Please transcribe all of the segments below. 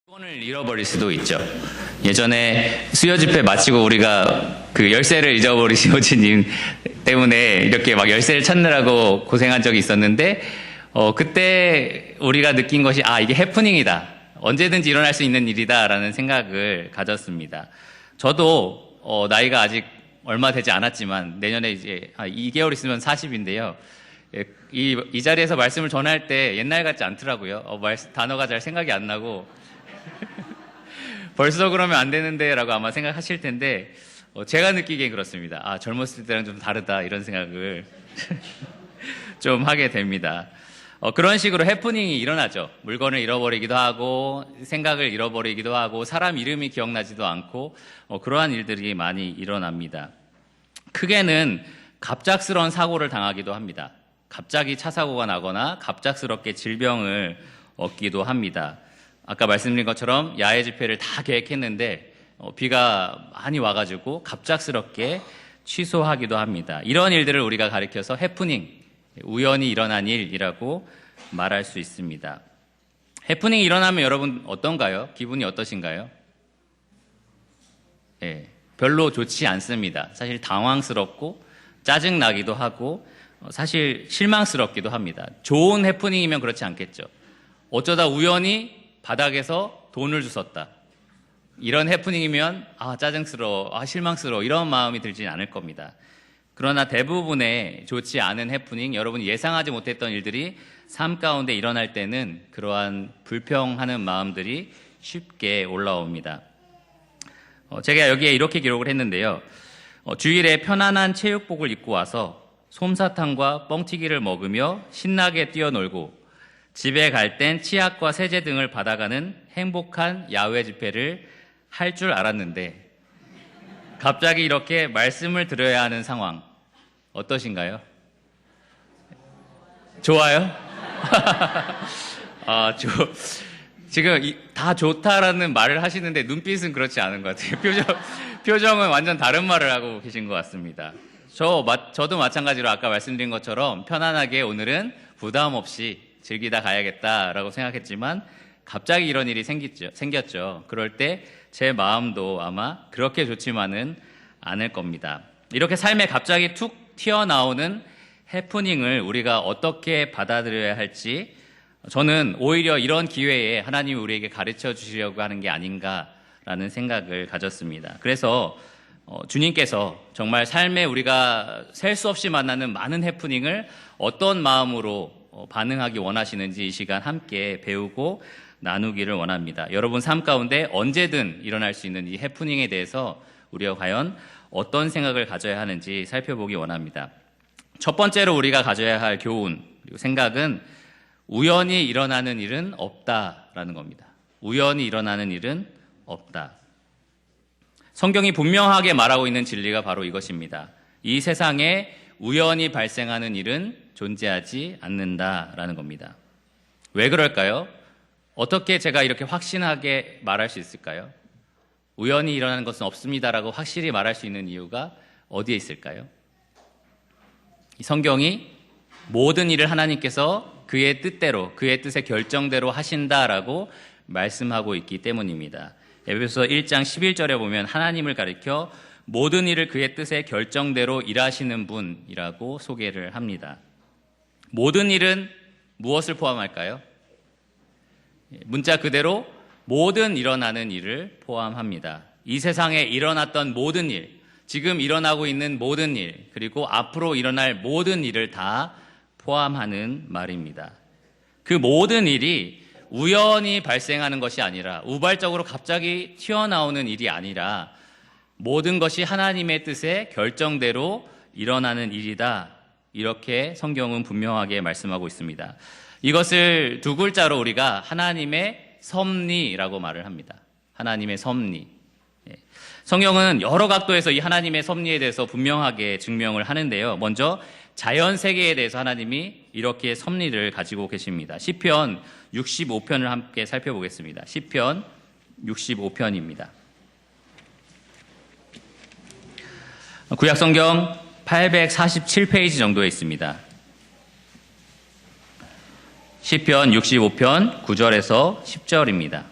물건을 잃어버릴 수도 있죠. 예전에 수요 집회 마치고 우리가 그 열쇠를 잊어버리신 호치님 때문에 이렇게 막 열쇠를 찾느라고 고생한 적이 있었는데, 그때 우리가 느낀 것이, 이게 해프닝이다. 언제든지 일어날 수 있는 일이다라는 생각을 가졌습니다. 저도, 나이가 아직 얼마 되지 않았지만, 내년에 이제 2개월 있으면 40인데요. 이 자리에서 말씀을 전할 때 옛날 같지 않더라고요. 단어가 잘 생각이 안 나고, 벌써 그러면 안 되는데 라고 아마 생각하실 텐데, 제가 느끼기엔 그렇습니다. 젊었을 때랑 좀 다르다 이런 생각을 좀 하게 됩니다. 그런 식으로 해프닝이 일어나죠. 물건을 잃어버리기도 하고 생각을 잃어버리기도 하고 사람 이름이 기억나지도 않고 그러한 일들이 많이 일어납니다. 크게는 갑작스러운 사고를 당하기도 합니다. 갑자기 차 사고가 나거나 갑작스럽게 질병을 얻기도 합니다. 아까 말씀드린 것처럼 야외 집회를 다 계획했는데 비가 많이 와가지고 갑작스럽게 취소하기도 합니다. 이런 일들을 우리가 가리켜서 해프닝, 우연히 일어난 일이라고 말할 수 있습니다. 해프닝이 일어나면 여러분 어떤가요? 기분이 어떠신가요? 별로 좋지 않습니다. 사실 당황스럽고 짜증나기도 하고 사실 실망스럽기도 합니다. 좋은 해프닝이면 그렇지 않겠죠. 어쩌다 우연히 바닥에서 돈을 주웠다. 이런 해프닝이면 짜증스러워, 실망스러워 이런 마음이 들지는 않을 겁니다. 그러나 대부분의 좋지 않은 해프닝, 여러분이 예상하지 못했던 일들이 삶 가운데 일어날 때는 그러한 불평하는 마음들이 쉽게 올라옵니다. 제가 여기에 이렇게 기록을 했는데요. 주일에 편안한 체육복을 입고 와서 솜사탕과 뻥튀기를 먹으며 신나게 뛰어놀고 집에 갈 땐 치약과 세제 등을 받아가는 행복한 야외 집회를 할 줄 알았는데 갑자기 이렇게 말씀을 드려야 하는 상황 어떠신가요? 좋아요? 지금 다 좋다라는 말을 하시는데 눈빛은 그렇지 않은 것 같아요. 표정은 완전 다른 말을 하고 계신 것 같습니다. 저도 마찬가지로 아까 말씀드린 것처럼 편안하게 오늘은 부담 없이 즐기다 가야겠다라고 생각했지만 갑자기 이런 일이 생겼죠. 그럴 때 제 마음도 아마 그렇게 좋지만은 않을 겁니다. 이렇게 삶에 갑자기 툭 튀어나오는 해프닝을 우리가 어떻게 받아들여야 할지 저는 오히려 이런 기회에 하나님이 우리에게 가르쳐 주시려고 하는 게 아닌가라는 생각을 가졌습니다. 그래서 주님께서 정말 삶에 우리가 셀 수 없이 만나는 많은 해프닝을 어떤 마음으로 반응하기 원하시는지 이 시간 함께 배우고 나누기를 원합니다. 여러분 삶 가운데 언제든 일어날 수 있는 이 해프닝에 대해서 우리가 과연 어떤 생각을 가져야 하는지 살펴보기 원합니다. 첫 번째로 우리가 가져야 할 교훈, 그리고 생각은 우연히 일어나는 일은 없다라는 겁니다. 우연히 일어나는 일은 없다. 성경이 분명하게 말하고 있는 진리가 바로 이것입니다. 이 세상에 우연히 발생하는 일은 존재하지 않는다라는 겁니다. 왜 그럴까요? 어떻게 제가 이렇게 확신하게 말할 수 있을까요? 우연히 일어나는 것은 없습니다라고 확실히 말할 수 있는 이유가 어디에 있을까요? 이 성경이 모든 일을 하나님께서 그의 뜻대로, 그의 뜻의 결정대로 하신다라고 말씀하고 있기 때문입니다. 에베소서 1장 11절에 보면 하나님을 가리켜 모든 일을 그의 뜻의 결정대로 일하시는 분이라고 소개를 합니다. 모든 일은 무엇을 포함할까요? 문자 그대로 모든 일어나는 일을 포함합니다. 이 세상에 일어났던 모든 일, 지금 일어나고 있는 모든 일, 그리고 앞으로 일어날 모든 일을 다 포함하는 말입니다. 그 모든 일이 우연히 발생하는 것이 아니라 우발적으로 갑자기 튀어나오는 일이 아니라 모든 것이 하나님의 뜻의 결정대로 일어나는 일이다. 이렇게 성경은 분명하게 말씀하고 있습니다. 이것을 두 글자로 우리가 하나님의 섭리라고 말을 합니다. 하나님의 섭리. 성경은 여러 각도에서 이 하나님의 섭리에 대해서 분명하게 증명을 하는데요. 먼저 자연 세계에 대해서 하나님이 이렇게 섭리를 가지고 계십니다. 시편 65편을 함께 살펴보겠습니다. 시편 65편입니다. 구약 성경 847페이지 정도에 있습니다. 시편 65편 9절에서 10절입니다.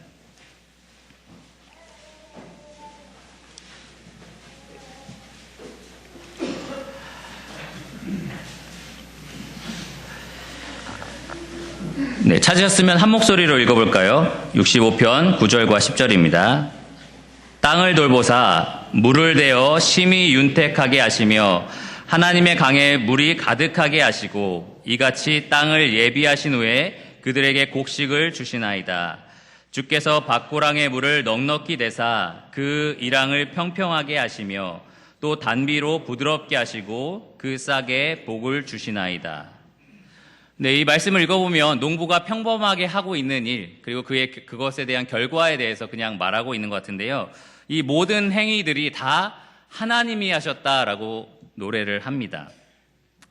네, 찾으셨으면 한 목소리로 읽어볼까요? 65편 9절과 10절입니다. 땅을 돌보사 물을 대어 심히 윤택하게 하시며 하나님의 강에 물이 가득하게 하시고 이같이 땅을 예비하신 후에 그들에게 곡식을 주시나이다. 주께서 밭고랑의 물을 넉넉히 대사 그 이랑을 평평하게 하시며 또 단비로 부드럽게 하시고 그 싹에 복을 주시나이다. 네, 이 말씀을 읽어보면 농부가 평범하게 하고 있는 일, 그리고 그것에 대한 결과에 대해서 그냥 말하고 있는 것 같은데요. 이 모든 행위들이 다 하나님이 하셨다라고 노래를 합니다.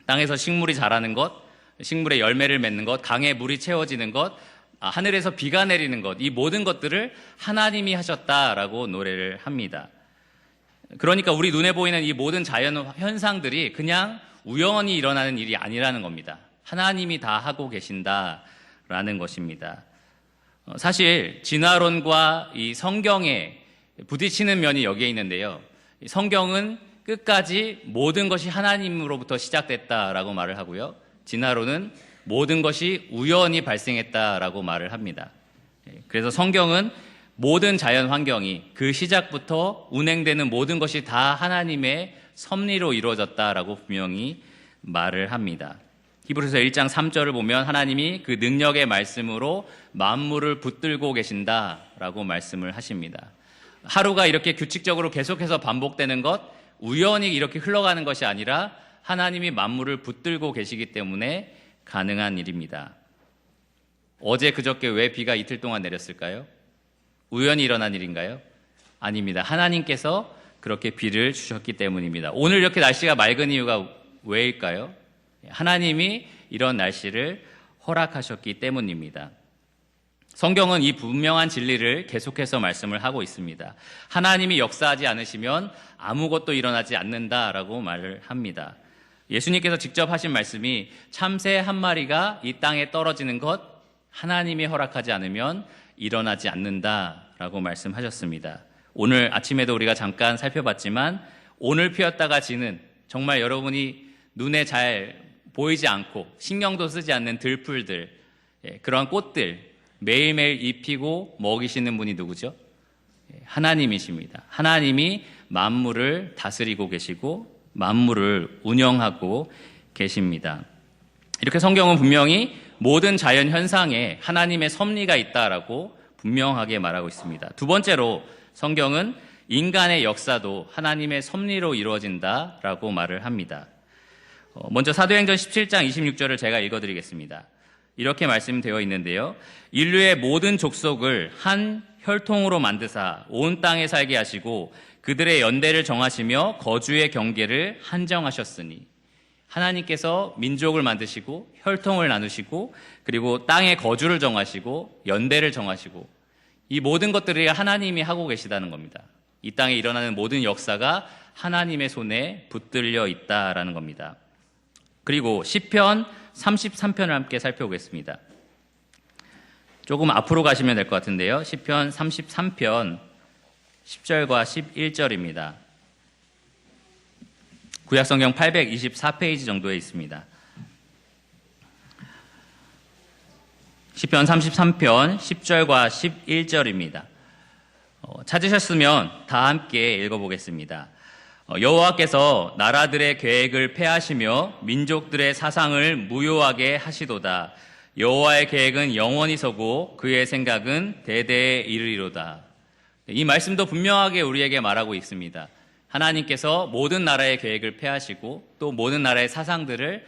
땅에서 식물이 자라는 것, 식물의 열매를 맺는 것, 강에 물이 채워지는 것, 하늘에서 비가 내리는 것, 이 모든 것들을 하나님이 하셨다라고 노래를 합니다. 그러니까 우리 눈에 보이는 이 모든 자연 현상들이 그냥 우연히 일어나는 일이 아니라는 겁니다. 하나님이 다 하고 계신다라는 것입니다. 사실 진화론과 이 성경에 부딪히는 면이 여기에 있는데요. 성경은 끝까지 모든 것이 하나님으로부터 시작됐다라고 말을 하고요. 진화론은 모든 것이 우연히 발생했다라고 말을 합니다. 그래서 성경은 모든 자연 환경이 그 시작부터 운행되는 모든 것이 다 하나님의 섭리로 이루어졌다라고 분명히 말을 합니다. 히브리서 1장 3절을 보면 하나님이 그 능력의 말씀으로 만물을 붙들고 계신다라고 말씀을 하십니다. 하루가 이렇게 규칙적으로 계속해서 반복되는 것, 우연히 이렇게 흘러가는 것이 아니라 하나님이 만물을 붙들고 계시기 때문에 가능한 일입니다. 어제 그저께 왜 비가 이틀 동안 내렸을까요? 우연히 일어난 일인가요? 아닙니다. 하나님께서 그렇게 비를 주셨기 때문입니다. 오늘 이렇게 날씨가 맑은 이유가 왜일까요? 하나님이 이런 날씨를 허락하셨기 때문입니다. 성경은 이 분명한 진리를 계속해서 말씀을 하고 있습니다. 하나님이 역사하지 않으시면 아무것도 일어나지 않는다라고 말을 합니다. 예수님께서 직접 하신 말씀이 참새 한 마리가 이 땅에 떨어지는 것 하나님이 허락하지 않으면 일어나지 않는다라고 말씀하셨습니다. 오늘 아침에도 우리가 잠깐 살펴봤지만 오늘 피었다가 지는 정말 여러분이 눈에 잘 보이지 않고 신경도 쓰지 않는 들풀들, 그러한 꽃들 매일매일 입히고 먹이시는 분이 누구죠? 하나님이십니다. 하나님이 만물을 다스리고 계시고 만물을 운영하고 계십니다. 이렇게 성경은 분명히 모든 자연 현상에 하나님의 섭리가 있다라고 분명하게 말하고 있습니다. 두 번째로 성경은 인간의 역사도 하나님의 섭리로 이루어진다라고 말을 합니다. 먼저 사도행전 17장 26절을 제가 읽어드리겠습니다. 이렇게 말씀되어 있는데요. 인류의 모든 족속을 한 혈통으로 만드사 온 땅에 살게 하시고 그들의 연대를 정하시며 거주의 경계를 한정하셨으니 하나님께서 민족을 만드시고 혈통을 나누시고 그리고 땅의 거주를 정하시고 연대를 정하시고 이 모든 것들이 하나님이 하고 계시다는 겁니다. 이 땅에 일어나는 모든 역사가 하나님의 손에 붙들려 있다라는 겁니다. 그리고 시편 33편을 함께 살펴보겠습니다. 조금 앞으로 가시면 될 것 같은데요. 시편 33편 10절과 11절입니다. 구약성경 824페이지 정도에 있습니다. 시편 33편 10절과 11절입니다. 찾으셨으면 다 함께 읽어보겠습니다. 여호와께서 나라들의 계획을 폐하시며 민족들의 사상을 무효하게 하시도다. 여호와의 계획은 영원히 서고 그의 생각은 대대에 이르리로다. 이 말씀도 분명하게 우리에게 말하고 있습니다. 하나님께서 모든 나라의 계획을 폐하시고 또 모든 나라의 사상들을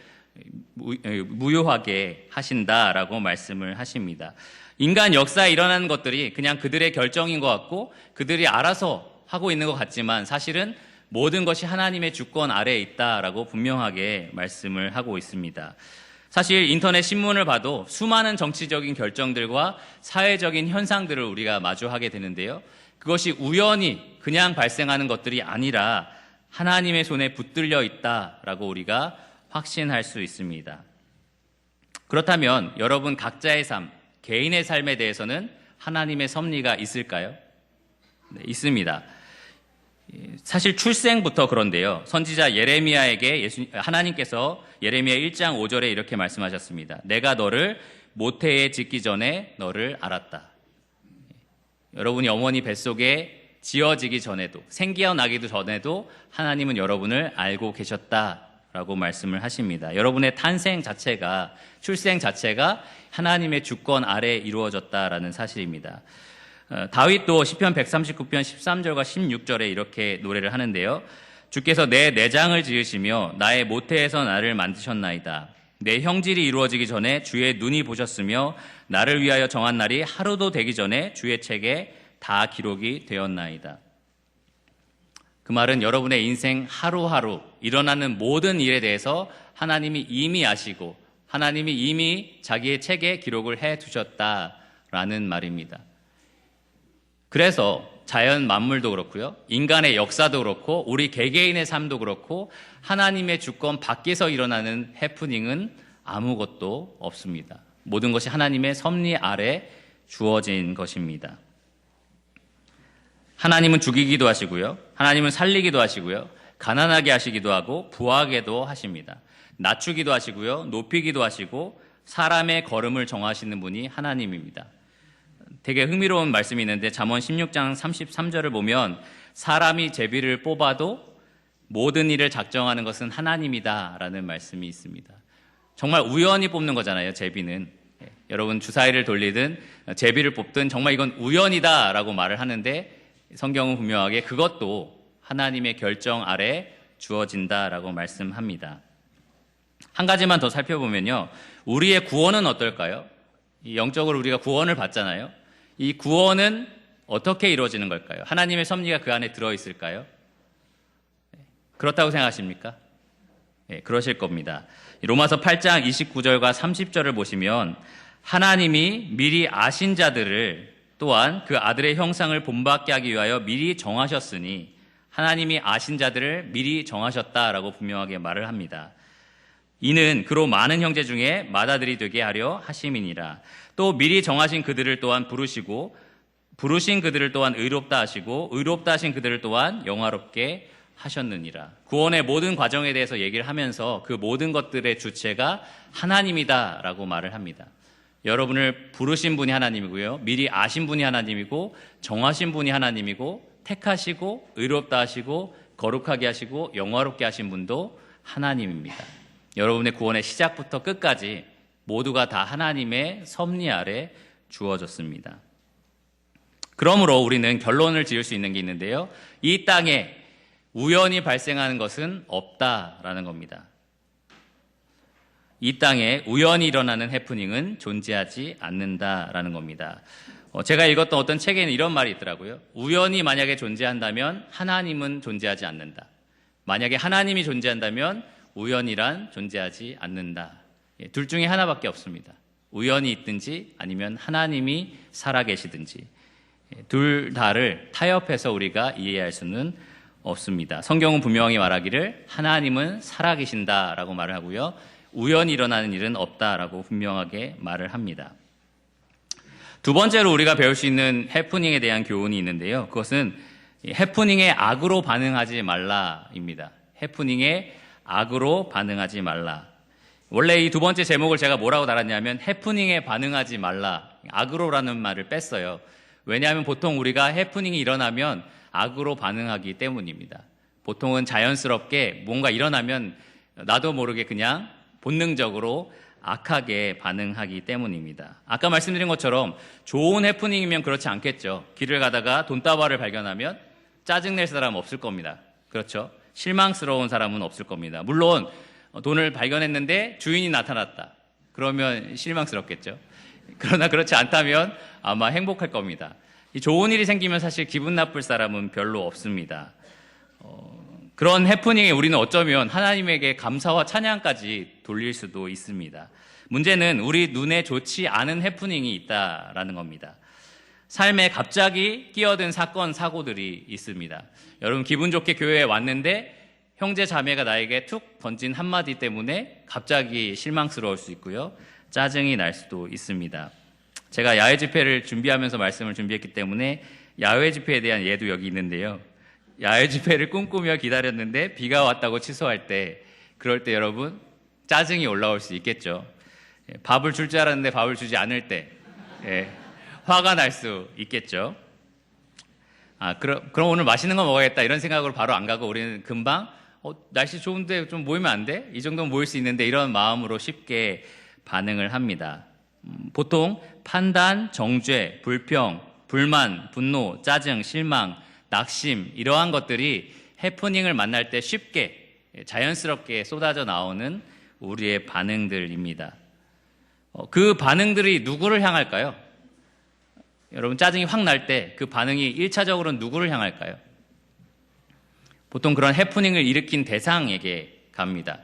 무효하게 하신다라고 말씀을 하십니다. 인간 역사에 일어나는 것들이 그냥 그들의 결정인 것 같고 그들이 알아서 하고 있는 것 같지만 사실은 모든 것이 하나님의 주권 아래에 있다라고 분명하게 말씀을 하고 있습니다. 사실 인터넷 신문을 봐도 수많은 정치적인 결정들과 사회적인 현상들을 우리가 마주하게 되는데요. 그것이 우연히 그냥 발생하는 것들이 아니라 하나님의 손에 붙들려 있다라고 우리가 확신할 수 있습니다. 그렇다면 여러분 각자의 삶, 개인의 삶에 대해서는 하나님의 섭리가 있을까요? 네, 있습니다. 사실 출생부터 그런데요. 선지자 예레미야에게 하나님께서 예레미야 1장 5절에 이렇게 말씀하셨습니다. 내가 너를 모태에 짓기 전에 너를 알았다. 여러분이 어머니 뱃속에 지어지기 전에도, 생기어나기도 전에도 하나님은 여러분을 알고 계셨다라고 말씀을 하십니다. 여러분의 탄생 자체가, 출생 자체가 하나님의 주권 아래 이루어졌다라는 사실입니다. 다윗도 시편 139편 13절과 16절에 이렇게 노래를 하는데요. 주께서 내 내장을 지으시며 나의 모태에서 나를 만드셨나이다. 내 형질이 이루어지기 전에 주의 눈이 보셨으며 나를 위하여 정한 날이 하루도 되기 전에 주의 책에 다 기록이 되었나이다. 그 말은 여러분의 인생 하루하루 일어나는 모든 일에 대해서 하나님이 이미 아시고 하나님이 이미 자기의 책에 기록을 해 두셨다라는 말입니다. 그래서 자연 만물도 그렇고요, 인간의 역사도 그렇고 우리 개개인의 삶도 그렇고 하나님의 주권 밖에서 일어나는 해프닝은 아무것도 없습니다. 모든 것이 하나님의 섭리 아래 주어진 것입니다. 하나님은 죽이기도 하시고요, 하나님은 살리기도 하시고요, 가난하게 하시기도 하고 부하게도 하십니다. 낮추기도 하시고요, 높이기도 하시고 사람의 걸음을 정하시는 분이 하나님입니다. 되게 흥미로운 말씀이 있는데 잠언 16장 33절을 보면 사람이 제비를 뽑아도 모든 일을 작정하는 것은 하나님이다 라는 말씀이 있습니다. 정말 우연히 뽑는 거잖아요, 제비는. 여러분 주사위를 돌리든 제비를 뽑든 정말 이건 우연이다 라고 말을 하는데 성경은 분명하게 그것도 하나님의 결정 아래 주어진다라고 말씀합니다. 한 가지만 더 살펴보면요, 우리의 구원은 어떨까요? 영적으로 우리가 구원을 받잖아요. 이 구원은 어떻게 이루어지는 걸까요? 하나님의 섭리가 그 안에 들어있을까요? 그렇다고 생각하십니까? 네, 그러실 겁니다. 로마서 8장 29절과 30절을 보시면 하나님이 미리 아신 자들을 또한 그 아들의 형상을 본받게 하기 위하여 미리 정하셨으니 하나님이 아신 자들을 미리 정하셨다라고 분명하게 말을 합니다. 이는 그로 많은 형제 중에 맏아들이 되게 하려 하심이니라. 또 미리 정하신 그들을 또한 부르시고 부르신 그들을 또한 의롭다 하시고 의롭다 하신 그들을 또한 영화롭게 하셨느니라. 구원의 모든 과정에 대해서 얘기를 하면서 그 모든 것들의 주체가 하나님이다라고 말을 합니다. 여러분을 부르신 분이 하나님이고요, 미리 아신 분이 하나님이고 정하신 분이 하나님이고 택하시고 의롭다 하시고 거룩하게 하시고 영화롭게 하신 분도 하나님입니다. 여러분의 구원의 시작부터 끝까지 모두가 다 하나님의 섭리 아래 주어졌습니다. 그러므로 우리는 결론을 지을 수 있는 게 있는데요, 이 땅에 우연히 발생하는 것은 없다라는 겁니다. 이 땅에 우연히 일어나는 해프닝은 존재하지 않는다라는 겁니다. 제가 읽었던 어떤 책에는 이런 말이 있더라고요. 우연히 만약에 존재한다면 하나님은 존재하지 않는다. 만약에 하나님이 존재한다면 우연이란 존재하지 않는다. 둘 중에 하나밖에 없습니다. 우연이 있든지 아니면 하나님이 살아계시든지 둘 다를 타협해서 우리가 이해할 수는 없습니다. 성경은 분명히 말하기를 하나님은 살아계신다라고 말을 하고요, 우연히 일어나는 일은 없다라고 분명하게 말을 합니다. 두 번째로 우리가 배울 수 있는 해프닝에 대한 교훈이 있는데요, 그것은 해프닝에 악으로 반응하지 말라입니다. 해프닝에 악으로 반응하지 말라. 원래 이 두 번째 제목을 제가 뭐라고 달았냐면 해프닝에 반응하지 말라, 악으로라는 말을 뺐어요. 왜냐하면 보통 우리가 해프닝이 일어나면 악으로 반응하기 때문입니다. 보통은 자연스럽게 뭔가 일어나면 나도 모르게 그냥 본능적으로 악하게 반응하기 때문입니다. 아까 말씀드린 것처럼 좋은 해프닝이면 그렇지 않겠죠. 길을 가다가 돈다발을 발견하면 짜증낼 사람 없을 겁니다. 그렇죠? 실망스러운 사람은 없을 겁니다. 물론 돈을 발견했는데 주인이 나타났다. 그러면 실망스럽겠죠. 그러나 그렇지 않다면 아마 행복할 겁니다. 이 좋은 일이 생기면 사실 기분 나쁠 사람은 별로 없습니다. 그런 해프닝에 우리는 어쩌면 하나님에게 감사와 찬양까지 돌릴 수도 있습니다. 문제는 우리 눈에 좋지 않은 해프닝이 있다라는 겁니다. 삶에 갑자기 끼어든 사건, 사고들이 있습니다. 여러분 기분 좋게 교회에 왔는데 형제 자매가 나에게 툭 던진 한마디 때문에 갑자기 실망스러울 수 있고요, 짜증이 날 수도 있습니다. 제가 야외 집회를 준비하면서 말씀을 준비했기 때문에 야외 집회에 대한 예도 여기 있는데요, 야외 집회를 꿈꾸며 기다렸는데 비가 왔다고 취소할 때, 그럴 때 여러분 짜증이 올라올 수 있겠죠. 밥을 줄 줄 알았는데 밥을 주지 않을 때 화가 날 수 있겠죠. 그럼 오늘 맛있는 거 먹어야겠다 이런 생각으로 바로 안 가고 우리는 금방 날씨 좋은데 좀 모이면 안 돼? 이 정도는 모일 수 있는데 이런 마음으로 쉽게 반응을 합니다. 보통 판단, 정죄, 불평, 불만, 분노, 짜증, 실망, 낙심 이러한 것들이 해프닝을 만날 때 쉽게 자연스럽게 쏟아져 나오는 우리의 반응들입니다. 그 반응들이 누구를 향할까요? 여러분 짜증이 확 날 때 그 반응이 1차적으로는 누구를 향할까요? 보통 그런 해프닝을 일으킨 대상에게 갑니다.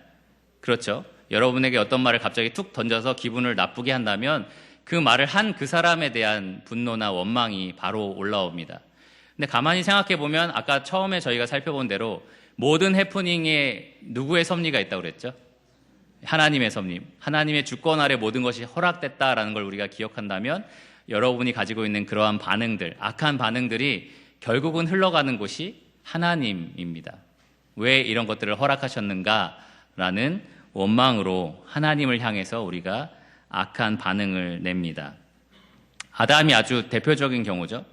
그렇죠? 여러분에게 어떤 말을 갑자기 툭 던져서 기분을 나쁘게 한다면 그 말을 한 그 사람에 대한 분노나 원망이 바로 올라옵니다. 근데 가만히 생각해 보면 아까 처음에 저희가 살펴본 대로 모든 해프닝에 누구의 섭리가 있다고 그랬죠? 하나님의 섭리. 하나님의 주권 아래 모든 것이 허락됐다라는 걸 우리가 기억한다면 여러분이 가지고 있는 그러한 반응들, 악한 반응들이 결국은 흘러가는 곳이 하나님입니다. 왜 이런 것들을 허락하셨는가라는 원망으로 하나님을 향해서 우리가 악한 반응을 냅니다. 아담이 아주 대표적인 경우죠.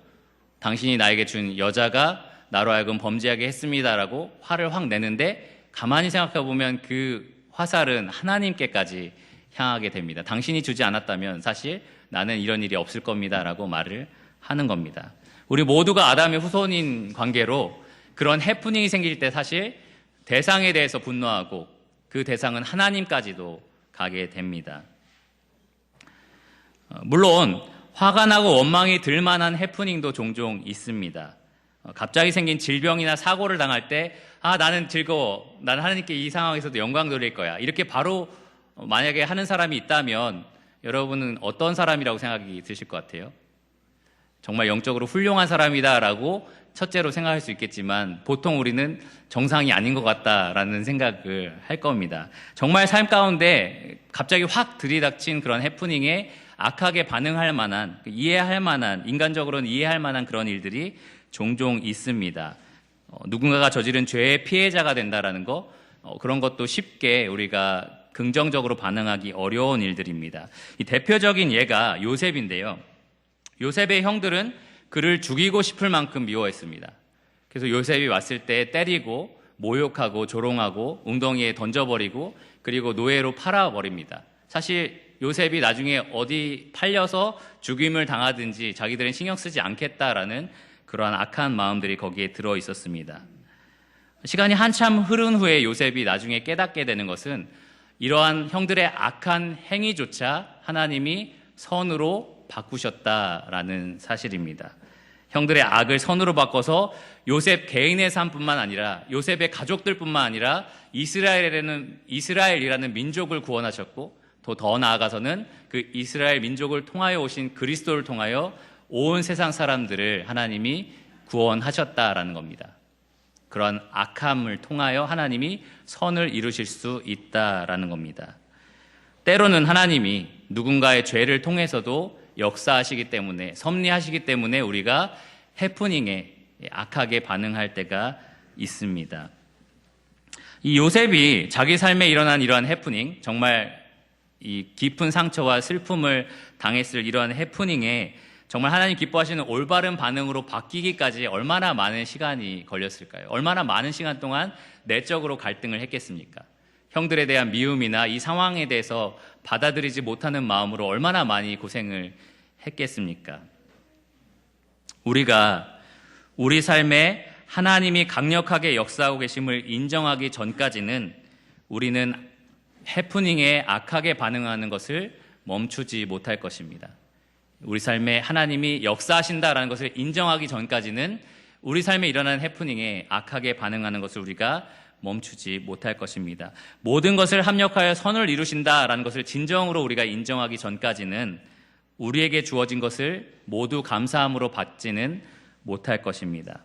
당신이 나에게 준 여자가 나로 하여금 범죄하게 했습니다라고 화를 확 내는데 가만히 생각해 보면 그 화살은 하나님께까지 향하게 됩니다. 당신이 주지 않았다면 사실 나는 이런 일이 없을 겁니다라고 말을 하는 겁니다. 우리 모두가 아담의 후손인 관계로 그런 해프닝이 생길 때 사실 대상에 대해서 분노하고 그 대상은 하나님까지도 가게 됩니다. 물론 화가 나고 원망이 들 만한 해프닝도 종종 있습니다. 갑자기 생긴 질병이나 사고를 당할 때 나는 즐거워. 나는 하나님께 이 상황에서도 영광 돌릴 거야. 이렇게 바로 만약에 하는 사람이 있다면 여러분은 어떤 사람이라고 생각이 드실 것 같아요? 정말 영적으로 훌륭한 사람이다라고 첫째로 생각할 수 있겠지만 보통 우리는 정상이 아닌 것 같다라는 생각을 할 겁니다. 정말 삶 가운데 갑자기 확 들이닥친 그런 해프닝에 악하게 반응할 만한, 이해할 만한, 인간적으로는 이해할 만한 그런 일들이 종종 있습니다. 누군가가 저지른 죄의 피해자가 된다라는 거, 그런 것도 쉽게 우리가 긍정적으로 반응하기 어려운 일들입니다. 이 대표적인 예가 요셉인데요. 요셉의 형들은 그를 죽이고 싶을 만큼 미워했습니다. 그래서 요셉이 왔을 때 때리고 모욕하고 조롱하고 웅덩이에 던져버리고 그리고 노예로 팔아버립니다. 사실 요셉이 나중에 어디 팔려서 죽임을 당하든지 자기들은 신경 쓰지 않겠다라는 그러한 악한 마음들이 거기에 들어 있었습니다. 시간이 한참 흐른 후에 요셉이 나중에 깨닫게 되는 것은 이러한 형들의 악한 행위조차 하나님이 선으로 바꾸셨다라는 사실입니다. 형들의 악을 선으로 바꿔서 요셉 개인의 삶뿐만 아니라 요셉의 가족들뿐만 아니라 이스라엘이라는 민족을 구원하셨고 또 더 나아가서는 그 이스라엘 민족을 통하여 오신 그리스도를 통하여 온 세상 사람들을 하나님이 구원하셨다라는 겁니다. 그런 악함을 통하여 하나님이 선을 이루실 수 있다라는 겁니다. 때로는 하나님이 누군가의 죄를 통해서도 역사하시기 때문에 섭리하시기 때문에 우리가 해프닝에 악하게 반응할 때가 있습니다. 이 요셉이 자기 삶에 일어난 이러한 해프닝, 정말 이 깊은 상처와 슬픔을 당했을 이러한 해프닝에 정말 하나님 기뻐하시는 올바른 반응으로 바뀌기까지 얼마나 많은 시간이 걸렸을까요? 얼마나 많은 시간 동안 내적으로 갈등을 했겠습니까? 형들에 대한 미움이나 이 상황에 대해서 받아들이지 못하는 마음으로 얼마나 많이 고생을 했겠습니까? 우리가 우리 삶에 하나님이 강력하게 역사하고 계심을 인정하기 전까지는 우리는 해프닝에 악하게 반응하는 것을 멈추지 못할 것입니다. 우리 삶에 하나님이 역사하신다라는 것을 인정하기 전까지는 우리 삶에 일어나는 해프닝에 악하게 반응하는 것을 우리가 멈추지 못할 것입니다. 모든 것을 합력하여 선을 이루신다라는 것을 진정으로 우리가 인정하기 전까지는 우리에게 주어진 것을 모두 감사함으로 받지는 못할 것입니다.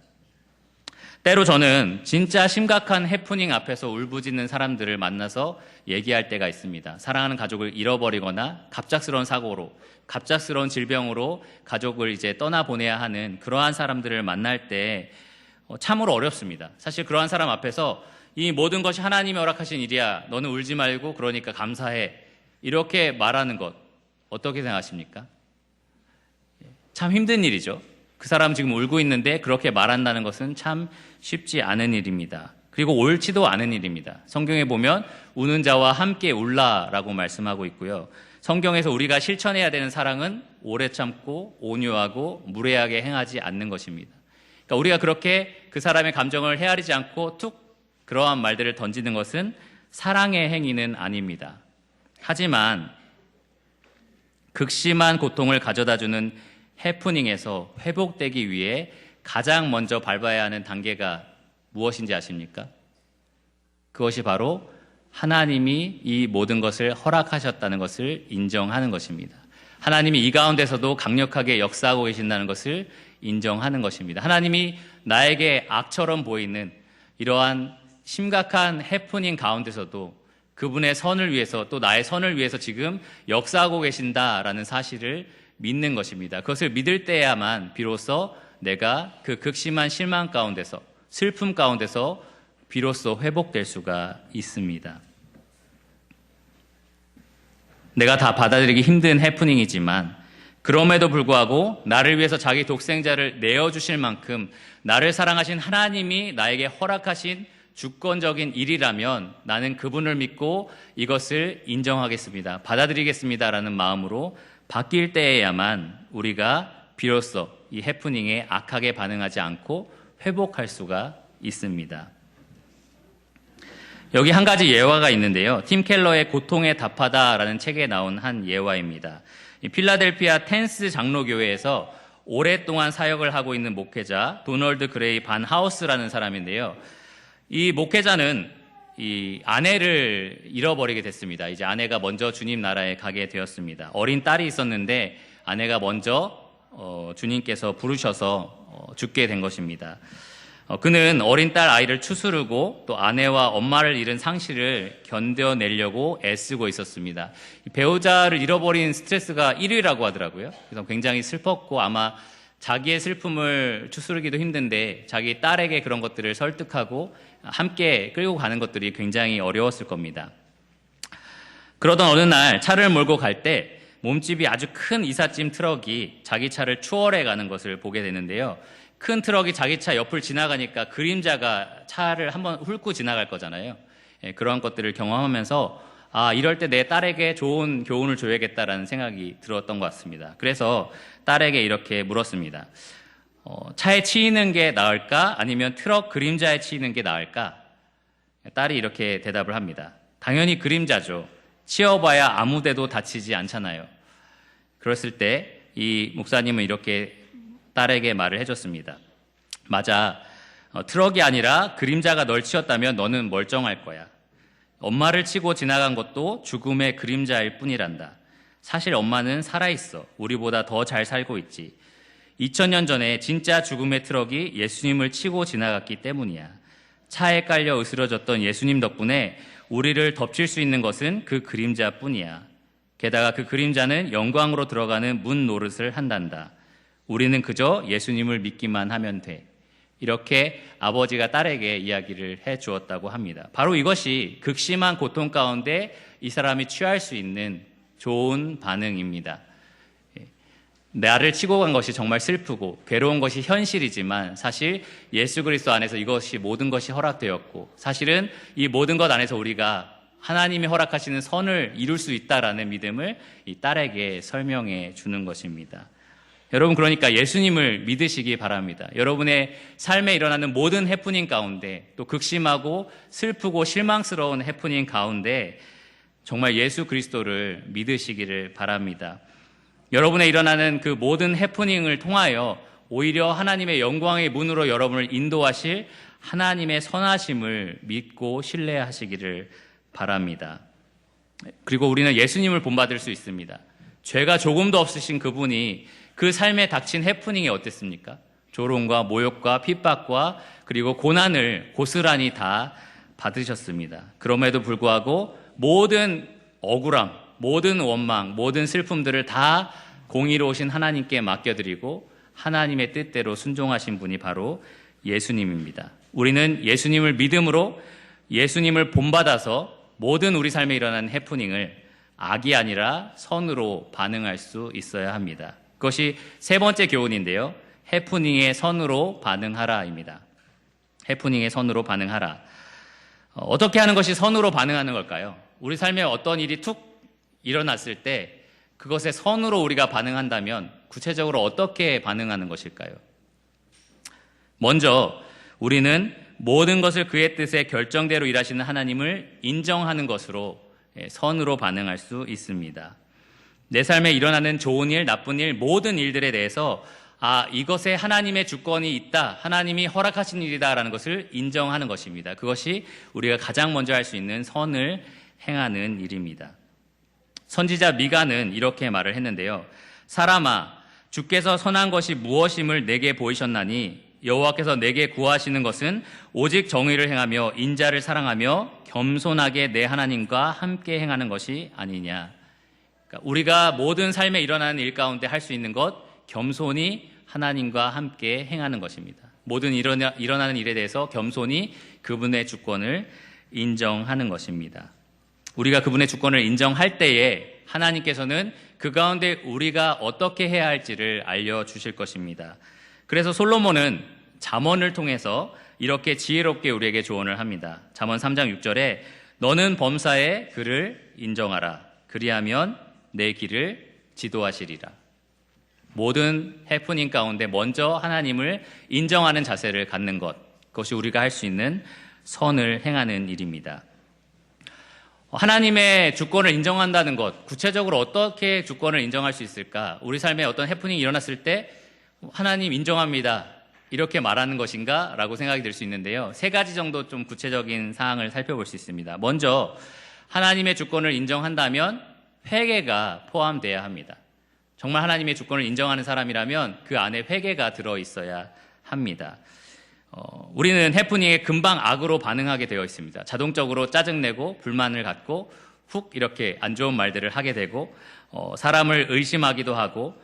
때로 저는 진짜 심각한 해프닝 앞에서 울부짖는 사람들을 만나서 얘기할 때가 있습니다. 사랑하는 가족을 잃어버리거나 갑작스러운 사고로, 갑작스러운 질병으로 가족을 이제 떠나보내야 하는 그러한 사람들을 만날 때 참으로 어렵습니다. 사실 그러한 사람 앞에서 이 모든 것이 하나님이 허락하신 일이야. 너는 울지 말고 그러니까 감사해. 이렇게 말하는 것 어떻게 생각하십니까? 참 힘든 일이죠. 그 사람 지금 울고 있는데 그렇게 말한다는 것은 참 쉽지 않은 일입니다. 그리고 옳지도 않은 일입니다. 성경에 보면 우는 자와 함께 울라라고 말씀하고 있고요. 성경에서 우리가 실천해야 되는 사랑은 오래 참고 온유하고 무례하게 행하지 않는 것입니다. 그러니까 우리가 그렇게 그 사람의 감정을 헤아리지 않고 툭 그러한 말들을 던지는 것은 사랑의 행위는 아닙니다. 하지만 극심한 고통을 가져다주는 해프닝에서 회복되기 위해 가장 먼저 밟아야 하는 단계가 무엇인지 아십니까? 그것이 바로 하나님이 이 모든 것을 허락하셨다는 것을 인정하는 것입니다. 하나님이 이 가운데서도 강력하게 역사하고 계신다는 것을 인정하는 것입니다. 하나님이 나에게 악처럼 보이는 이러한 심각한 해프닝 가운데서도 그분의 선을 위해서 또 나의 선을 위해서 지금 역사하고 계신다라는 사실을 믿는 것입니다. 그것을 믿을 때야만 비로소 내가 그 극심한 실망 가운데서 슬픔 가운데서 비로소 회복될 수가 있습니다. 내가 다 받아들이기 힘든 해프닝이지만 그럼에도 불구하고 나를 위해서 자기 독생자를 내어주실 만큼 나를 사랑하신 하나님이 나에게 허락하신 주권적인 일이라면 나는 그분을 믿고 이것을 인정하겠습니다. 받아들이겠습니다라는 마음으로 바뀔 때에야만 우리가 비로소 이 해프닝에 악하게 반응하지 않고 회복할 수가 있습니다. 여기 한 가지 예화가 있는데요. 팀 켈러의 고통에 답하다라는 책에 나온 한 예화입니다. 필라델피아 텐스 장로교회에서 오랫동안 사역을 하고 있는 목회자 도널드 그레이 반 하우스라는 사람인데요. 이 목회자는 이 아내를 잃어버리게 됐습니다. 이제 아내가 먼저 주님 나라에 가게 되었습니다. 어린 딸이 있었는데 아내가 먼저 주님께서 부르셔서 죽게 된 것입니다. 그는 어린 딸 아이를 추스르고 또 아내와 엄마를 잃은 상실을 견뎌내려고 애쓰고 있었습니다. 배우자를 잃어버린 스트레스가 1위라고 하더라고요. 그래서 굉장히 슬펐고 아마 자기의 슬픔을 추스르기도 힘든데 자기 딸에게 그런 것들을 설득하고 함께 끌고 가는 것들이 굉장히 어려웠을 겁니다. 그러던 어느 날 차를 몰고 갈 때 몸집이 아주 큰 이삿짐 트럭이 자기 차를 추월해 가는 것을 보게 되는데요. 큰 트럭이 자기 차 옆을 지나가니까 그림자가 차를 한번 훑고 지나갈 거잖아요. 그런 것들을 경험하면서 이럴 때 내 딸에게 좋은 교훈을 줘야겠다라는 생각이 들었던 것 같습니다. 그래서 딸에게 이렇게 물었습니다. 차에 치이는 게 나을까? 아니면 트럭 그림자에 치이는 게 나을까? 딸이 이렇게 대답을 합니다. 당연히 그림자죠. 치여봐야 아무데도 다치지 않잖아요. 그랬을 때 이 목사님은 이렇게 딸에게 말을 해줬습니다. 맞아. 트럭이 아니라 그림자가 널 치였다면 너는 멀쩡할 거야. 엄마를 치고 지나간 것도 죽음의 그림자일 뿐이란다. 사실 엄마는 살아있어. 우리보다 더 잘 살고 있지. 2000년 전에 진짜 죽음의 트럭이 예수님을 치고 지나갔기 때문이야. 차에 깔려 으스러졌던 예수님 덕분에 우리를 덮칠 수 있는 것은 그 그림자뿐이야. 게다가 그 그림자는 영광으로 들어가는 문 노릇을 한단다. 우리는 그저 예수님을 믿기만 하면 돼. 이렇게 아버지가 딸에게 이야기를 해 주었다고 합니다. 바로 이것이 극심한 고통 가운데 이 사람이 취할 수 있는 좋은 반응입니다. 나를 치고 간 것이 정말 슬프고 괴로운 것이 현실이지만 사실 예수 그리스도 안에서 이것이 모든 것이 허락되었고 사실은 이 모든 것 안에서 우리가 하나님이 허락하시는 선을 이룰 수 있다라는 믿음을 이 딸에게 설명해 주는 것입니다. 여러분 그러니까 예수님을 믿으시기 바랍니다. 여러분의 삶에 일어나는 모든 해프닝 가운데 또 극심하고 슬프고 실망스러운 해프닝 가운데 정말 예수 그리스도를 믿으시기를 바랍니다. 여러분의 일어나는 그 모든 해프닝을 통하여 오히려 하나님의 영광의 문으로 여러분을 인도하실 하나님의 선하심을 믿고 신뢰하시기를 바랍니다. 그리고 우리는 예수님을 본받을 수 있습니다. 죄가 조금도 없으신 그분이 그 삶에 닥친 해프닝이 어땠습니까? 조롱과 모욕과 핍박과 그리고 고난을 고스란히 다 받으셨습니다. 그럼에도 불구하고 모든 억울함, 모든 원망, 모든 슬픔들을 다 공의로우신 하나님께 맡겨드리고 하나님의 뜻대로 순종하신 분이 바로 예수님입니다. 우리는 예수님을 믿음으로 예수님을 본받아서 모든 우리 삶에 일어나는 해프닝을 악이 아니라 선으로 반응할 수 있어야 합니다. 그것이 세 번째 교훈인데요. 해프닝의 선으로 반응하라입니다. 해프닝의 선으로 반응하라. 어떻게 하는 것이 선으로 반응하는 걸까요? 우리 삶에 어떤 일이 툭 일어났을 때 그것에 선으로 우리가 반응한다면 구체적으로 어떻게 반응하는 것일까요? 먼저 우리는 모든 것을 그의 뜻에 결정대로 일하시는 하나님을 인정하는 것으로 선으로 반응할 수 있습니다. 내 삶에 일어나는 좋은 일, 나쁜 일, 모든 일들에 대해서 이것에 하나님의 주권이 있다, 하나님이 허락하신 일이다라는 것을 인정하는 것입니다. 그것이 우리가 가장 먼저 할 수 있는 선을 행하는 일입니다. 선지자 미가는 이렇게 말을 했는데요. 사람아, 주께서 선한 것이 무엇임을 내게 보이셨나니 여호와께서 내게 구하시는 것은 오직 정의를 행하며 인자를 사랑하며 겸손하게 내 하나님과 함께 행하는 것이 아니냐. 그러니까 우리가 모든 삶에 일어나는 일 가운데 할 수 있는 것, 겸손히 하나님과 함께 행하는 것입니다. 모든 일어나는 일에 대해서 겸손히 그분의 주권을 인정하는 것입니다. 우리가 그분의 주권을 인정할 때에 하나님께서는 그 가운데 우리가 어떻게 해야 할지를 알려주실 것입니다. 그래서 솔로몬은 잠언을 통해서 이렇게 지혜롭게 우리에게 조언을 합니다. 잠언 3장 6절에 너는 범사에 그를 인정하라. 그리하면 내 길을 지도하시리라. 모든 해프닝 가운데 먼저 하나님을 인정하는 자세를 갖는 것, 그것이 우리가 할 수 있는 선을 행하는 일입니다. 하나님의 주권을 인정한다는 것, 구체적으로 어떻게 주권을 인정할 수 있을까? 우리 삶에 어떤 해프닝이 일어났을 때 하나님 인정합니다, 이렇게 말하는 것인가? 라고 생각이 들 수 있는데요. 세 가지 정도 좀 구체적인 사항을 살펴볼 수 있습니다. 먼저 하나님의 주권을 인정한다면 회개가 포함돼야 합니다. 정말 하나님의 주권을 인정하는 사람이라면 그 안에 회개가 들어있어야 합니다. 우리는 해프닝에 금방 악으로 반응하게 되어 있습니다. 자동적으로 짜증내고 불만을 갖고 훅 이렇게 안 좋은 말들을 하게 되고 사람을 의심하기도 하고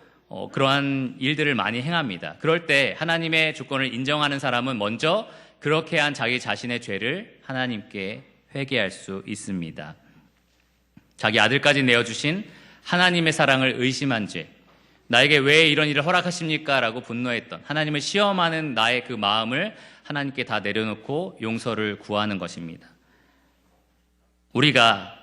그러한 일들을 많이 행합니다. 그럴 때 하나님의 주권을 인정하는 사람은 먼저 그렇게 한 자기 자신의 죄를 하나님께 회개할 수 있습니다. 자기 아들까지 내어주신 하나님의 사랑을 의심한 죄, 나에게 왜 이런 일을 허락하십니까? 라고 분노했던 하나님을 시험하는 나의 그 마음을 하나님께 다 내려놓고 용서를 구하는 것입니다. 우리가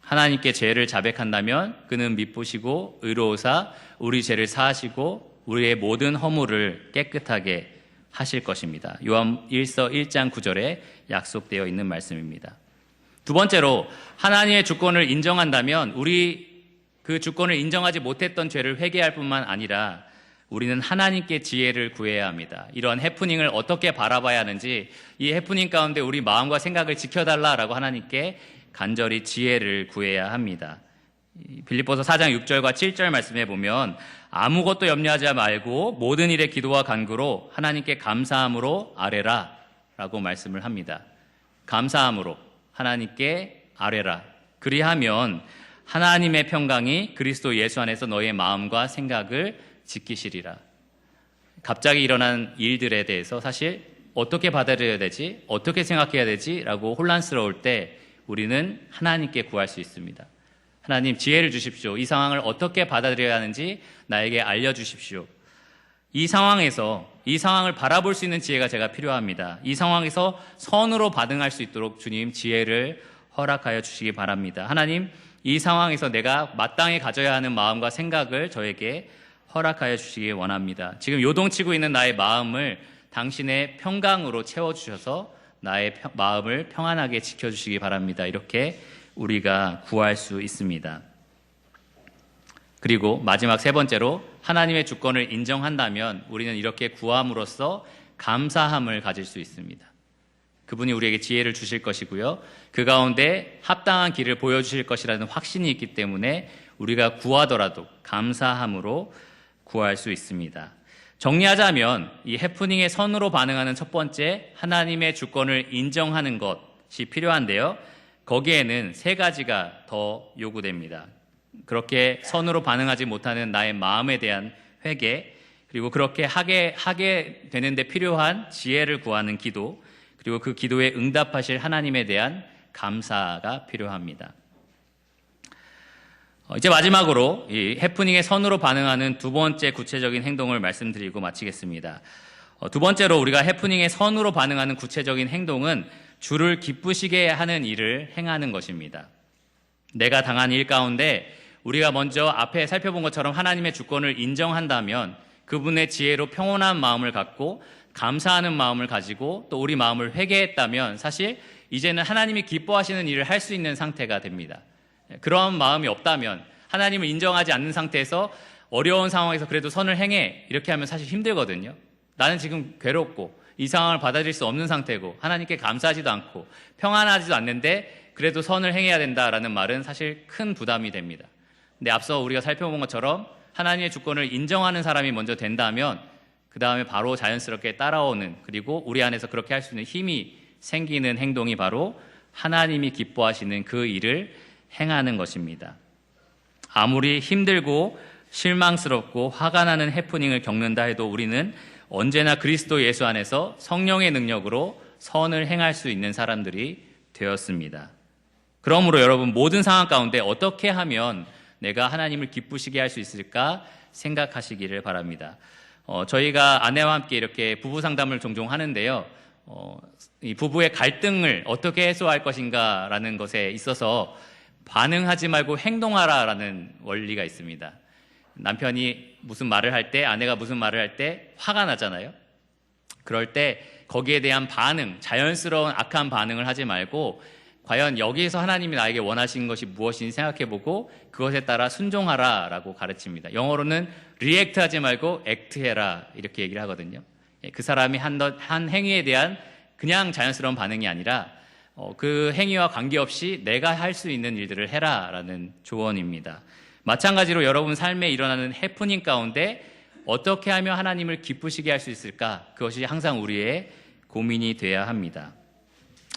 하나님께 죄를 자백한다면 그는 미쁘시고 의로우사 우리 죄를 사하시고 우리의 모든 허물을 깨끗하게 하실 것입니다. 요한일서 1장 9절에 약속되어 있는 말씀입니다. 두 번째로 하나님의 주권을 인정한다면 우리 그 주권을 인정하지 못했던 죄를 회개할 뿐만 아니라 우리는 하나님께 지혜를 구해야 합니다. 이런 해프닝을 어떻게 바라봐야 하는지, 이 해프닝 가운데 우리 마음과 생각을 지켜달라라고 하나님께 간절히 지혜를 구해야 합니다. 빌립보서 4장 6절과 7절 말씀해 보면 아무것도 염려하지 말고 모든 일에 기도와 간구로 하나님께 감사함으로 아뢰라 라고 말씀을 합니다. 감사함으로 하나님께 아뢰라. 그리하면 하나님의 평강이 그리스도 예수 안에서 너의 마음과 생각을 지키시리라. 갑자기 일어난 일들에 대해서 사실 어떻게 받아들여야 되지? 어떻게 생각해야 되지? 라고 혼란스러울 때 우리는 하나님께 구할 수 있습니다. 하나님 지혜를 주십시오. 이 상황을 어떻게 받아들여야 하는지 나에게 알려주십시오. 이 상황에서 이 상황을 바라볼 수 있는 지혜가 제가 필요합니다. 이 상황에서 선으로 반응할 수 있도록 주님 지혜를 허락하여 주시기 바랍니다. 하나님, 이 상황에서 내가 마땅히 가져야 하는 마음과 생각을 저에게 허락하여 주시기 원합니다. 지금 요동치고 있는 나의 마음을 당신의 평강으로 채워주셔서 나의 마음을 평안하게 지켜주시기 바랍니다. 이렇게 우리가 구할 수 있습니다. 그리고 마지막 세 번째로 하나님의 주권을 인정한다면 우리는 이렇게 구함으로써 감사함을 가질 수 있습니다. 그분이 우리에게 지혜를 주실 것이고요. 그 가운데 합당한 길을 보여주실 것이라는 확신이 있기 때문에 우리가 구하더라도 감사함으로 구할 수 있습니다. 정리하자면 이 해프닝의 선으로 반응하는 첫 번째, 하나님의 주권을 인정하는 것이 필요한데요. 거기에는 세 가지가 더 요구됩니다. 그렇게 선으로 반응하지 못하는 나의 마음에 대한 회개, 그리고 그렇게 하게 되는데 필요한 지혜를 구하는 기도, 그리고 그 기도에 응답하실 하나님에 대한 감사가 필요합니다. 이제 마지막으로 이 해프닝에 선으로 반응하는 두 번째 구체적인 행동을 말씀드리고 마치겠습니다. 두 번째로 우리가 해프닝에 선으로 반응하는 구체적인 행동은 주를 기쁘시게 하는 일을 행하는 것입니다. 내가 당한 일 가운데 우리가 먼저 앞에 살펴본 것처럼 하나님의 주권을 인정한다면 그분의 지혜로 평온한 마음을 갖고 감사하는 마음을 가지고 또 우리 마음을 회개했다면 사실 이제는 하나님이 기뻐하시는 일을 할 수 있는 상태가 됩니다. 그런 마음이 없다면 하나님을 인정하지 않는 상태에서 어려운 상황에서 그래도 선을 행해 이렇게 하면 사실 힘들거든요. 나는 지금 괴롭고 이 상황을 받아들일 수 없는 상태고 하나님께 감사하지도 않고 평안하지도 않는데 그래도 선을 행해야 된다라는 말은 사실 큰 부담이 됩니다. 근데 앞서 우리가 살펴본 것처럼 하나님의 주권을 인정하는 사람이 먼저 된다면 그 다음에 바로 자연스럽게 따라오는 그리고 우리 안에서 그렇게 할 수 있는 힘이 생기는 행동이 바로 하나님이 기뻐하시는 그 일을 행하는 것입니다. 아무리 힘들고 실망스럽고 화가 나는 해프닝을 겪는다 해도 우리는 언제나 그리스도 예수 안에서 성령의 능력으로 선을 행할 수 있는 사람들이 되었습니다. 그러므로 여러분 모든 상황 가운데 어떻게 하면 내가 하나님을 기쁘시게 할 수 있을까 생각하시기를 바랍니다. 저희가 아내와 함께 이렇게 부부 상담을 종종 하는데요. 이 부부의 갈등을 어떻게 해소할 것인가라는 것에 있어서 반응하지 말고 행동하라라는 원리가 있습니다. 남편이 무슨 말을 할 때, 아내가 무슨 말을 할 때 화가 나잖아요. 그럴 때 거기에 대한 반응, 자연스러운 악한 반응을 하지 말고 과연 여기에서 하나님이 나에게 원하시는 것이 무엇인지 생각해보고 그것에 따라 순종하라라고 가르칩니다. 영어로는 react 하지 말고 act 해라 이렇게 얘기를 하거든요. 그 사람이 한 행위에 대한 그냥 자연스러운 반응이 아니라 그 행위와 관계없이 내가 할 수 있는 일들을 해라라는 조언입니다. 마찬가지로 여러분 삶에 일어나는 해프닝 가운데 어떻게 하면 하나님을 기쁘시게 할 수 있을까? 그것이 항상 우리의 고민이 돼야 합니다.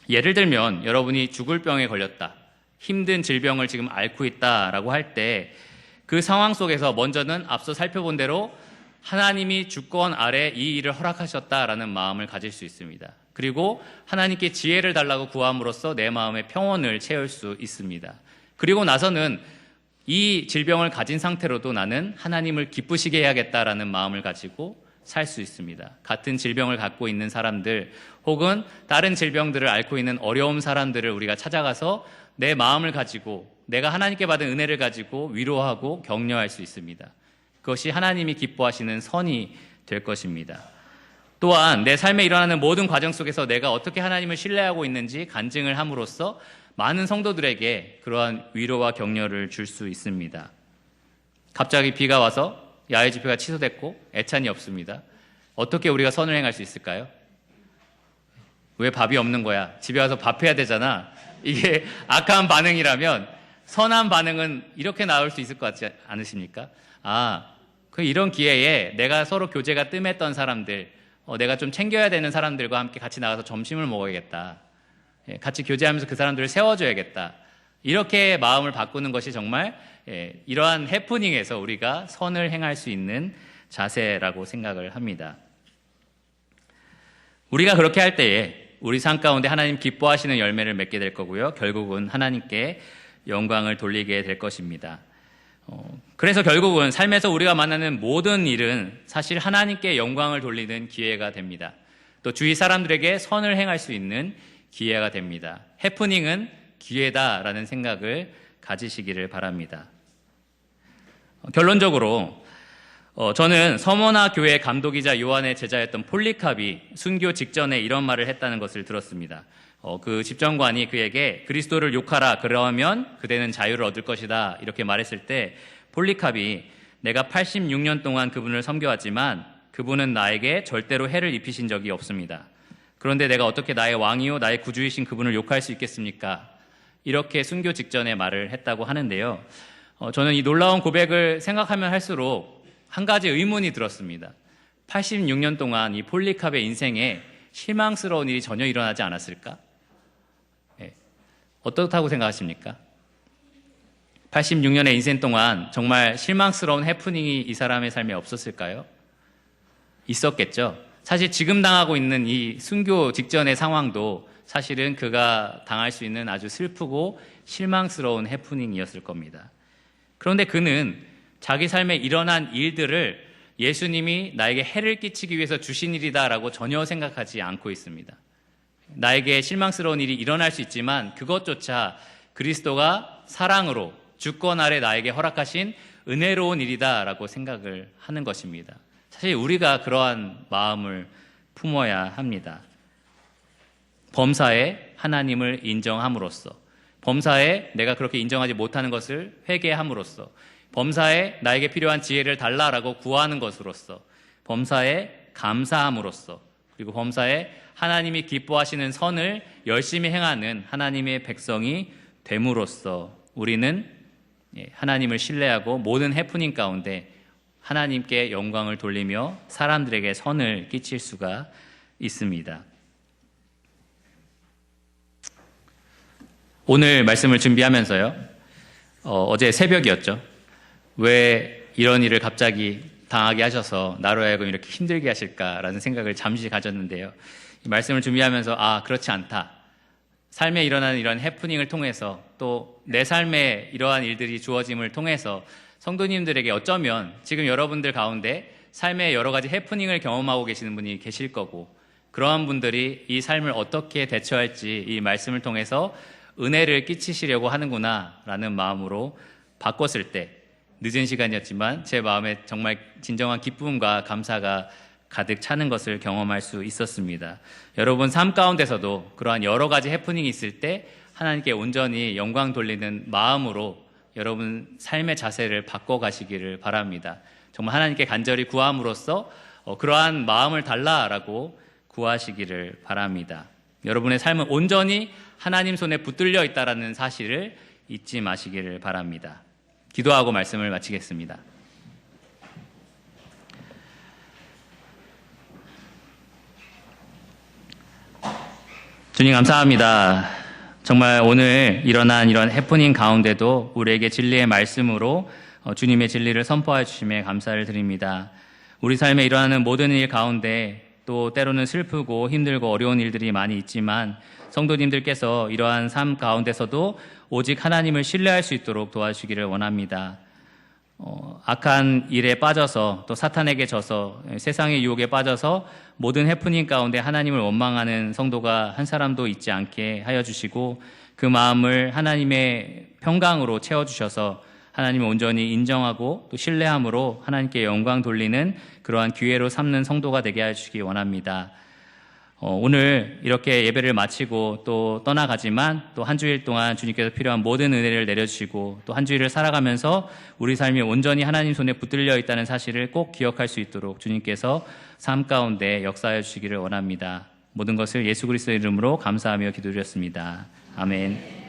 예를 들면 여러분이 죽을 병에 걸렸다, 힘든 질병을 지금 앓고 있다라고 할 때 그 상황 속에서 먼저는 앞서 살펴본 대로 하나님이 주권 아래 이 일을 허락하셨다라는 마음을 가질 수 있습니다. 그리고 하나님께 지혜를 달라고 구함으로써 내 마음의 평온을 채울 수 있습니다. 그리고 나서는 이 질병을 가진 상태로도 나는 하나님을 기쁘시게 해야겠다라는 마음을 가지고 살 수 있습니다. 같은 질병을 갖고 있는 사람들 혹은 다른 질병들을 앓고 있는 어려운 사람들을 우리가 찾아가서 내 마음을 가지고 내가 하나님께 받은 은혜를 가지고 위로하고 격려할 수 있습니다. 그것이 하나님이 기뻐하시는 선이 될 것입니다. 또한 내 삶에 일어나는 모든 과정 속에서 내가 어떻게 하나님을 신뢰하고 있는지 간증을 함으로써 많은 성도들에게 그러한 위로와 격려를 줄 수 있습니다. 갑자기 비가 와서 야외 집회가 취소됐고 애찬이 없습니다. 어떻게 우리가 선을 행할 수 있을까요? 왜 밥이 없는 거야? 집에 와서 밥 해야 되잖아. 이게 악한 반응이라면 선한 반응은 이렇게 나올 수 있을 것 같지 않으십니까? 이런 기회에 내가 서로 교제가 뜸했던 사람들, 내가 좀 챙겨야 되는 사람들과 함께 같이 나가서 점심을 먹어야겠다. 같이 교제하면서 그 사람들을 세워줘야겠다. 이렇게 마음을 바꾸는 것이 정말 이러한 해프닝에서 우리가 선을 행할 수 있는 자세라고 생각을 합니다. 우리가 그렇게 할 때에 우리 삶 가운데 하나님 기뻐하시는 열매를 맺게 될 거고요. 결국은 하나님께 영광을 돌리게 될 것입니다. 그래서 결국은 삶에서 우리가 만나는 모든 일은 사실 하나님께 영광을 돌리는 기회가 됩니다. 또 주위 사람들에게 선을 행할 수 있는 기회가 됩니다. 해프닝은 기회다라는 생각을 가지시기를 바랍니다. 결론적으로 저는 서머나 교회 감독이자 요한의 제자였던 폴리캅이 순교 직전에 이런 말을 했다는 것을 들었습니다. 그 집정관이 그에게 그리스도를 욕하라, 그러면 그대는 자유를 얻을 것이다 이렇게 말했을 때 폴리캅이 내가 86년 동안 그분을 섬겨왔지만 그분은 나에게 절대로 해를 입히신 적이 없습니다. 그런데 내가 어떻게 나의 왕이요 나의 구주이신 그분을 욕할 수 있겠습니까? 이렇게 순교 직전에 말을 했다고 하는데요. 저는 이 놀라운 고백을 생각하면 할수록 한 가지 의문이 들었습니다. 86년 동안 이 폴리캅의 인생에 실망스러운 일이 전혀 일어나지 않았을까? 어떻다고 생각하십니까? 86년의 인생 동안 정말 실망스러운 해프닝이 이 사람의 삶에 없었을까요? 있었겠죠. 사실 지금 당하고 있는 이 순교 직전의 상황도 사실은 그가 당할 수 있는 아주 슬프고 실망스러운 해프닝이었을 겁니다. 그런데 그는 자기 삶에 일어난 일들을 예수님이 나에게 해를 끼치기 위해서 주신 일이다라고 전혀 생각하지 않고 있습니다. 나에게 실망스러운 일이 일어날 수 있지만 그것조차 그리스도가 사랑으로 주권 아래 나에게 허락하신 은혜로운 일이다라고 생각을 하는 것입니다. 사실 우리가 그러한 마음을 품어야 합니다. 범사에 하나님을 인정함으로써, 범사에 내가 그렇게 인정하지 못하는 것을 회개함으로써, 범사에 나에게 필요한 지혜를 달라라고 구하는 것으로써, 범사에 감사함으로써, 그리고 범사에 하나님이 기뻐하시는 선을 열심히 행하는 하나님의 백성이 됨으로써 우리는 하나님을 신뢰하고 모든 해프닝 가운데 하나님께 영광을 돌리며 사람들에게 선을 끼칠 수가 있습니다. 오늘 말씀을 준비하면서요, 어제 새벽이었죠. 왜 이런 일을 갑자기 당하게 하셔서 나로 하여금 이렇게 힘들게 하실까라는 생각을 잠시 가졌는데요. 이 말씀을 준비하면서 그렇지 않다. 삶에 일어나는 이런 해프닝을 통해서 또 내 삶에 이러한 일들이 주어짐을 통해서 성도님들에게 어쩌면 지금 여러분들 가운데 삶의 여러 가지 해프닝을 경험하고 계시는 분이 계실 거고, 그러한 분들이 이 삶을 어떻게 대처할지 이 말씀을 통해서 은혜를 끼치시려고 하는구나 라는 마음으로 바꿨을 때 늦은 시간이었지만 제 마음에 정말 진정한 기쁨과 감사가 가득 차는 것을 경험할 수 있었습니다. 여러분 삶 가운데서도 그러한 여러 가지 해프닝이 있을 때 하나님께 온전히 영광 돌리는 마음으로 여러분 삶의 자세를 바꿔가시기를 바랍니다. 정말 하나님께 간절히 구함으로써 그러한 마음을 달라라고 구하시기를 바랍니다. 여러분의 삶은 온전히 하나님 손에 붙들려 있다는 사실을 잊지 마시기를 바랍니다. 기도하고 말씀을 마치겠습니다. 주님 감사합니다. 정말 오늘 일어난 이런 해프닝 가운데도 우리에게 진리의 말씀으로 주님의 진리를 선포해 주심에 감사를 드립니다. 우리 삶에 일어나는 모든 일 가운데 또 때로는 슬프고 힘들고 어려운 일들이 많이 있지만 성도님들께서 이러한 삶 가운데서도 오직 하나님을 신뢰할 수 있도록 도와주시기를 원합니다. 악한 일에 빠져서 또 사탄에게 져서 세상의 유혹에 빠져서 모든 해프닝 가운데 하나님을 원망하는 성도가 한 사람도 있지 않게 하여 주시고 그 마음을 하나님의 평강으로 채워주셔서 하나님을 온전히 인정하고 또 신뢰함으로 하나님께 영광 돌리는 그러한 기회로 삼는 성도가 되게 해주시기 원합니다. 오늘 이렇게 예배를 마치고 또 떠나가지만 또 한 주일 동안 주님께서 필요한 모든 은혜를 내려주시고 또 한 주일을 살아가면서 우리 삶이 온전히 하나님 손에 붙들려 있다는 사실을 꼭 기억할 수 있도록 주님께서 삶 가운데 역사해 주시기를 원합니다. 모든 것을 예수 그리스도의 이름으로 감사하며 기도드렸습니다. 아멘.